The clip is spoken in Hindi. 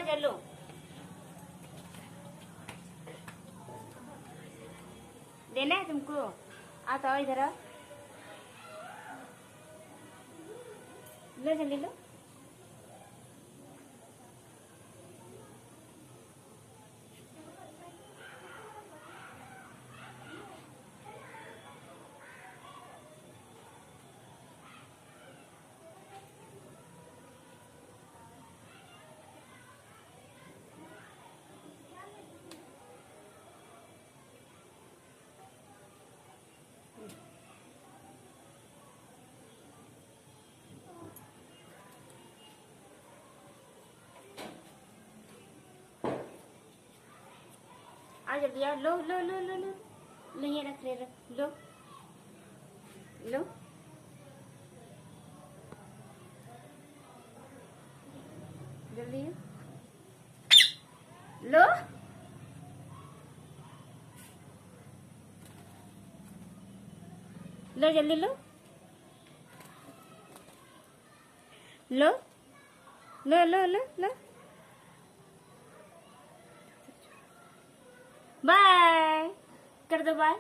जा लो। देना है तुमको? आ तो इधर आओ, लो जल्दी लो। आ जल्दी आओ, लो लो लो लो लो, नहीं रख ले, रख लो लो। जल्दी लो, लो जल्दी लो, लो लो लो लो लो। बाय कर दो, बाय।